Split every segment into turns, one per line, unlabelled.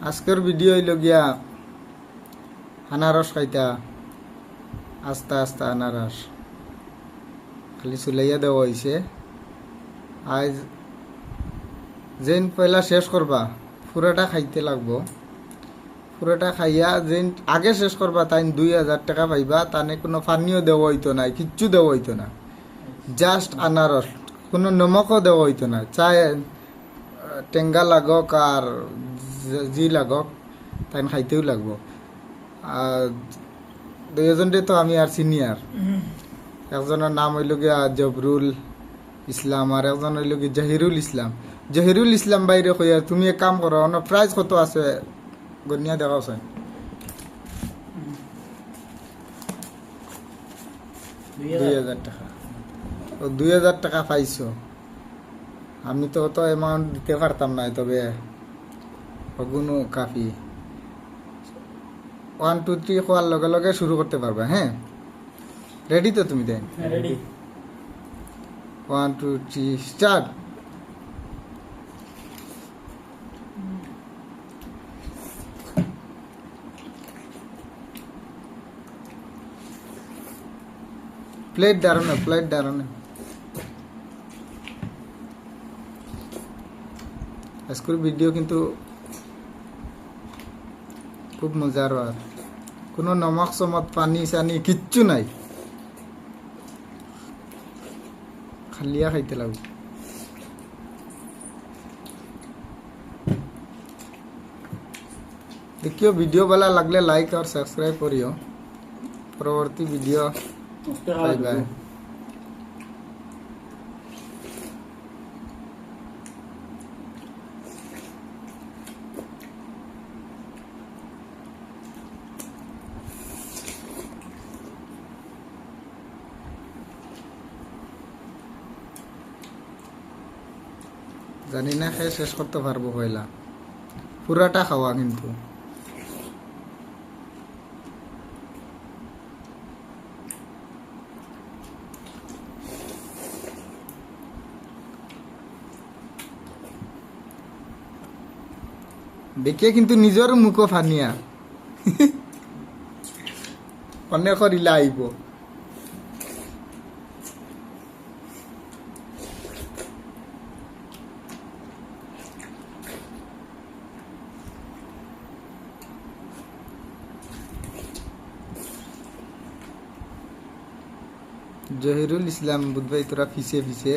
আজকের ভিডিও হইল গিয়া আনারস খাইতা আস্তা আস্তা আনারস খালি চুলাইয়া দেওয়া হয়েছে। আজ যেন পয়লা শেষ করবা পুরোটা খাইতে লাগবো। পুরোটা খাইয়া যেন আগে শেষ করবা তাই 2000 টাকা পাইবা। তানে কোনো পানিও দেওয়া হইতো না, কিচ্ছু দেওয়া হইতো না, জাস্ট আনারস, কোনো নমকও দেওয়া হইতো না। চায় টেঙ্গা লাগক আর জি লাগক তাই খাইতেও লাগবো। আর দুইজনটি তো আমি আর সিনিয়র, একজনের নাম হইল গিয়া জবরুল ইসলাম আর একজন হইল কি জহিরুল ইসলাম। জহিরুল ইসলাম বাইরে কইয়া তুমি এক কাম করো, অন্য প্রাইজ কত আছে গনিয়া দেখাও চাই। 2000 টাকা। ও 2000 টাকা পাইছো। আমি তো অত অ্যামাউন্ট দিতে পারতাম না, তবে অগুনো কাফি। 1 2 3 খোয়ার লগে লগে শুরু করতে পারবা। হ্যাঁ, রেডি তো তুমি? দেন
রেডি।
1 2 3 স্টার্ট। প্লেট দাঁড়ানো, প্লেট দাঁড়ানো। আজকের ভিডিও কিন্তু খুব মজার, আর কোনো নমক চমক পানি চানি কিচ্ছু নাই, খালিয়া খাইতে লাগবে। দেখিও ভিডিও ভালো লাগলে লাইক আর সাবস্ক্রাইব করিও। পরবর্তী ভিডিও বাই বাই। জানি না খেয়ে শেষ করতে পারবো পয়লা, পুরাটা খাওয়া কিন্তু। দেখিয়ে কিন্তু নিজের মুখও ফানিয়া অনেক রিলা আইব। জহিরুল ইসলাম বুধবাই তোরা ফিসে ফিসে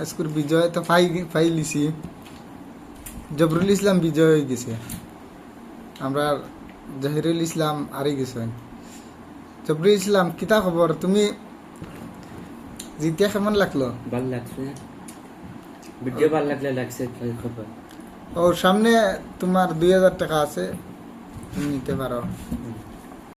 আজকের বিজয় তো পাই লিছি। জবরুল ইসলাম বিজয় হয়ে গেছে, আমরা জহিরুল ইসলাম হারিয়ে গেছে। জবরুল ইসলাম কিতা খবর? তুমি জিতিয়া কেমন লাগলো?
ভালো লাগছে, ভিডিও ভালো লাগলে লাগছে খবর।
ও সামনে তোমার 2000 টাকা আছে, তুমি নিতে পারো।